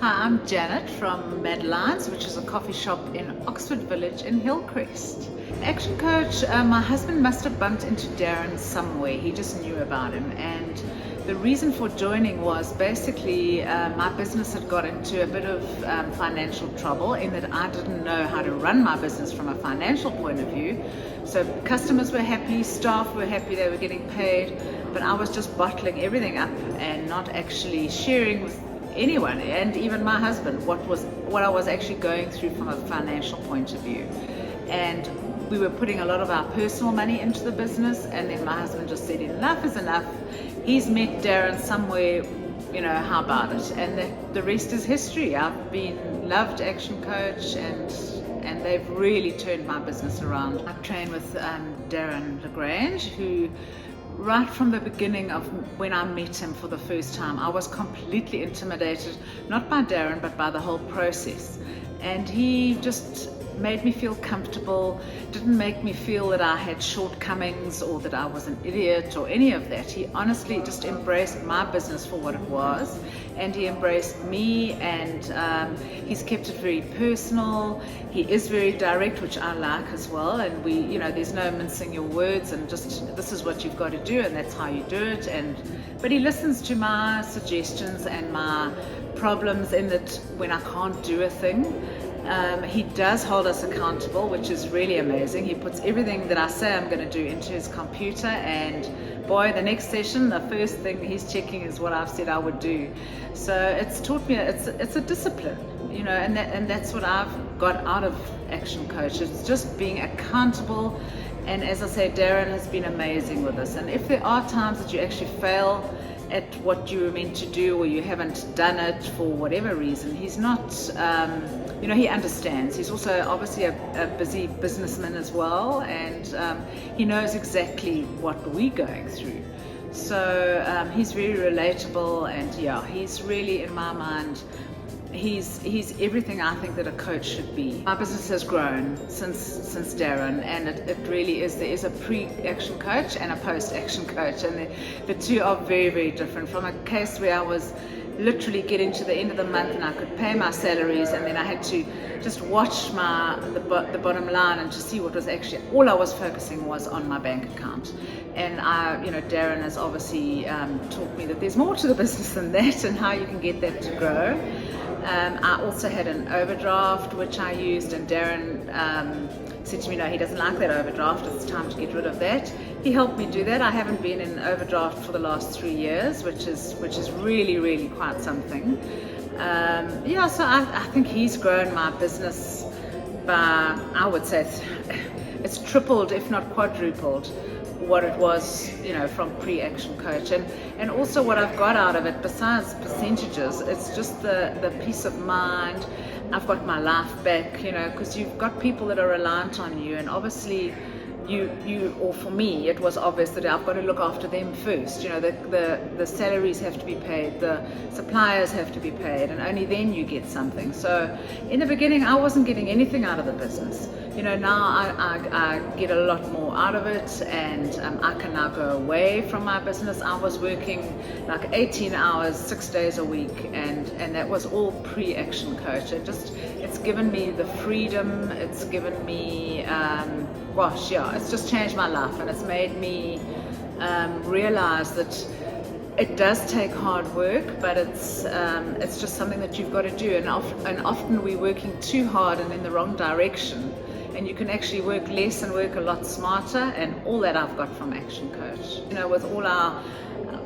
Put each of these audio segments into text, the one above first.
Hi, I'm Janet from Madeleines, which is a coffee shop in Oxford Village in Hillcrest. Action Coach, my husband must have bumped into Darryn somewhere. He just knew about him, and the reason for joining was basically my business had got into a bit of financial trouble in that I didn't know how to run my business from a financial point of view. So customers were happy, staff were happy, they were getting paid, but I was just bottling everything up and not actually sharing with anyone, and even my husband, what I was actually going through from a financial point of view. And we were putting a lot of our personal money into the business, and then my husband just said enough is enough. He's met Darryn somewhere, how about it? And the rest is history. I've been loved Action Coach, and they've really turned my business around. I train with Darryn Le Grange, who right from the beginning of when I met him for the first time, I was completely intimidated, not by Darryn, but by the whole process. And he just made me feel comfortable, didn't make me feel that I had shortcomings or that I was an idiot or any of that. He honestly just embraced my business for what it was, and he embraced me, and he's kept it very personal. He is very direct, which I like as well, and there's no mincing your words, and just this is what you've got to do and that's how you do it. But he listens to my suggestions and my problems in that when I can't do a thing. He does hold us accountable, which is really amazing. He puts everything that I say I'm going to do into his computer, and boy, the next session, the first thing he's checking is what I've said I would do. So it's taught me it's a discipline, and that's what I've got out of Action Coach. It's just being accountable, and as I say, Darryn has been amazing with us. And if there are times that you actually fail at what you were meant to do, or you haven't done it for whatever reason, he's not, he understands. He's also obviously a busy businessman as well, and he knows exactly what we're going through. So he's very relatable, and yeah, he's really, in my mind, he's everything I think that a coach should be. My business has grown since Darryn, and it really is. There is a pre-action coach and a post-action coach, and the two are very, very different. From a case where I was literally getting to the end of the month and I could pay my salaries, and then I had to just watch the bottom line and to see what was actually, all I was focusing was on my bank account. And Darryn has obviously taught me that there's more to the business than that, and how you can get that to grow. I also had an overdraft which I used, and Darryn said to me, no, he doesn't like that overdraft, it's time to get rid of that. He helped me do that. I haven't been in overdraft for the last 3 years, which is really, really quite something. So I think he's grown my business by, I would say it's tripled, if not quadrupled, what it was, from pre-action coach. And also what I've got out of it, besides percentages, it's just the peace of mind. I've got my life back, because you've got people that are reliant on you, and obviously or for me, it was obvious that I've got to look after them first. The salaries have to be paid, the suppliers have to be paid, and only then you get something. So in the beginning, I wasn't getting anything out of the business. Now I get a lot more out of it, and I can now go away from my business. I was working like 18 hours, 6 days a week, and that was all pre-action coach. It's given me the freedom, it's given me, it's just changed my life, and it's made me realize that it does take hard work, but it's just something that you've got to do. And often we're working too hard and in the wrong direction, and you can actually work less and work a lot smarter, and all that I've got from Action Coach. With all our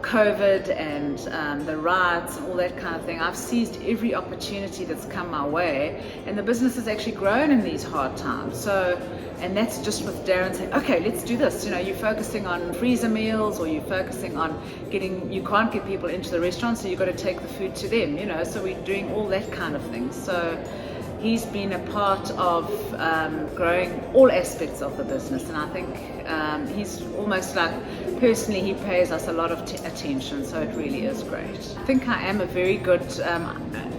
COVID and the riots and all that kind of thing, I've seized every opportunity that's come my way, and the business has actually grown in these hard times. And that's just with Darryn saying, okay, let's do this. You're focusing on freezer meals, or you're focusing on you can't get people into the restaurant, so you've got to take the food to them, so we're doing all that kind of thing. So he's been a part of growing all aspects of the business, and I think he's almost like, personally, he pays us a lot of attention, so it really is great. I think I am a very good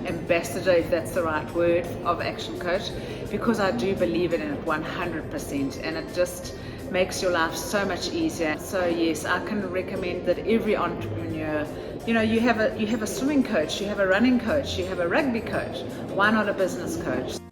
ambassador, if that's the right word, of Action Coach, because I do believe in it 100%, and it just makes your life so much easier. So yes, I can recommend that every entrepreneur You know, you have a swimming coach, you have a running coach, you have a rugby coach. Why not a business coach?